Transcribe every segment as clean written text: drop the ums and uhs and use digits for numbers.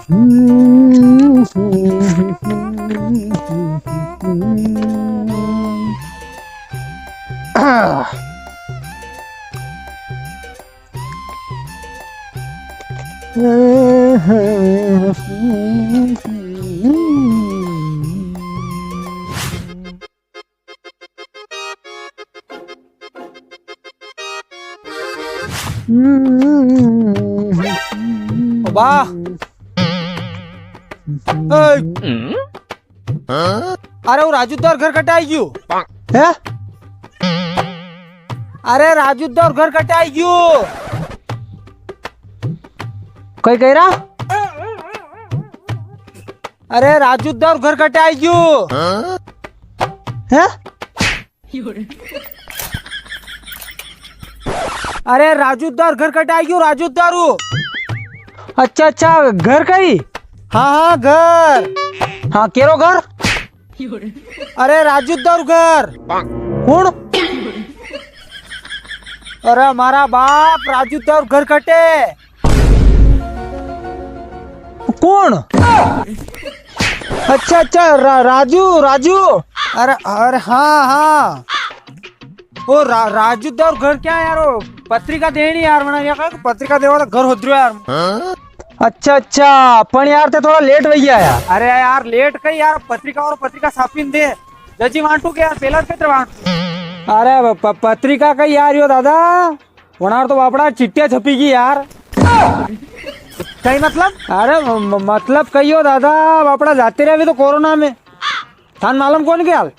बा अरे वो राजूदार घर कटाई क्यों है? अरे राजूदार घर कटाई क्यों कई कह रहा? अरे राजूदार घर कटाई क्यों है? अरे राजूदार घर कटाई क्यों राजूदारू अच्छा अच्छा घर कई? हाँ हाँ घर हाँ केरो घर? अरे राजूदार घर कौन? अरे हमारा बाप राजूदार घर कटे कौन? अच्छा अच्छा राजू राजू। अरे अरे हाँ हाँ वो राजूदार घर क्या है यार वो पत्रिका देनी यार मना क्या पत्रिका देवा तो घर होद्रो यार अच्छा अच्छा पण यार ते थोड़ा लेट वही गया यार। अरे यार लेट कई यार पत्रिका छापीन दे जजी वांटू के यार पेला क्षेत्र वांटू अरे पत्रिका कई यार यो दादा वनार तो बापड़ा चिट्ठिया छपीगी यार। कई मतलब अरे मतलब कही हो दादा बापड़ा जाते रहे अभी तो कोरोना में थान मालूम कौन के हाल?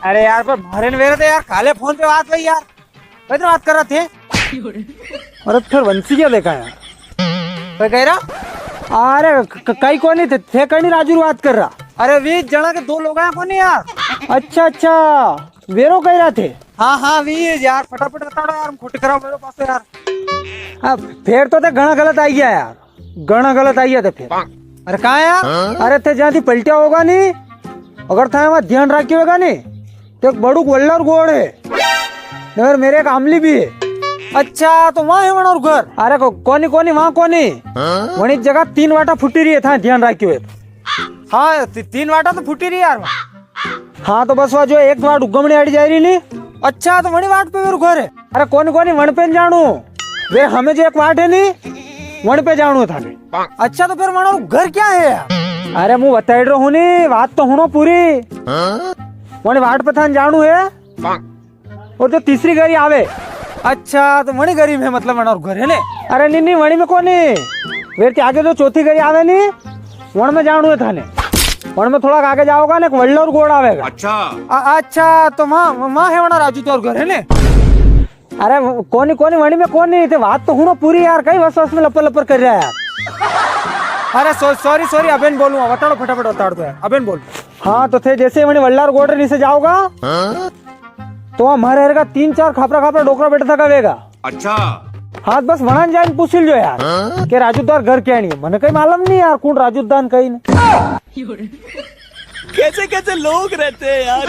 अरे यार पर भरे वेरे थे यार काले फोन पे बात हुई यार कैसे बात कर रहे थे अरे फिर वंशी क्या देखा यार? मैं कह रहा अरे कई कौन थे कहीं राजू बात कर रहा। अरे 20 जना के 2 लोग हैं कौन यार अच्छा अच्छा वेरो कह रहा थे। हाँ हाँ 20 यार फटाफट बता दो यार खोटी कराओ मेरे पास यार फिर तो ते घना गलत आई गया यार घना गलत आई गया थे फिर। अरे कहाँ यार अरे थे जहाँ थी पलटिया होगा नहीं अगर था वहाँ ध्यान रखिए होगा नहीं तो एक बड़ू वल्लर गोड़ है मगर मेरे एक आमली भी है। अच्छा तो वहाँ है वहाँ घर अरे कोनी कोनी वहाँ कोनी वही जगह 3 वाटा फुटी रही है था ध्यान रखिए। हाँ 3 वाटा तो फूटी रही यार हाँ तो बस वह जो एक वाट उगमणी अड़ी जा रही नहीं। अच्छा तो वही वाट पे मेरे घर है अरे कोनी कोनी वन पे जानू वे हमें जो एक वाट है नहीं वन पे जानू था। अच्छा तो फिर वहाँ घर क्या है यार अरे मुँह बताई रहा हूँ नहीं बात तो हूँ पूरी वही वाट पे था जानू है और जो तीसरी गाड़ी आवे। अच्छा तो वही गरीब है मतलब वहाँ घर है ने अरे नहीं नहीं वणी में कोनी वे के आगे जो चौथी गाड़ी आवे नहीं वन में जानू है थाने वन में थोड़ा आगे जाओगा ना एक वल्लर गोड़ आवेगा। अच्छा तो वहाँ है वहाँ राजू तो घर है ने अरे कोनी कोनी वणी में कोनी थे बात तो हूँ पूरी यार कई बस में लपर लपर कर रहा है यार। अरे सॉरी अबेन बोलूँगा बताओ फटाफट बता दो यार अबेन बोल। हाँ तो थे जैसे वही वल्लर गोड़ नीचे जाओगा तो हमारे का 3-4 खापरा डोकरा बैठा था कवेगा। अच्छा हाँ बस वहां जाए पूछ लो यार कि राजूदार घर क्या नहीं है मैंने कहीं मालूम नहीं यार कौन राजूदान कहीं नहीं। कैसे कैसे लोग रहते हैं यार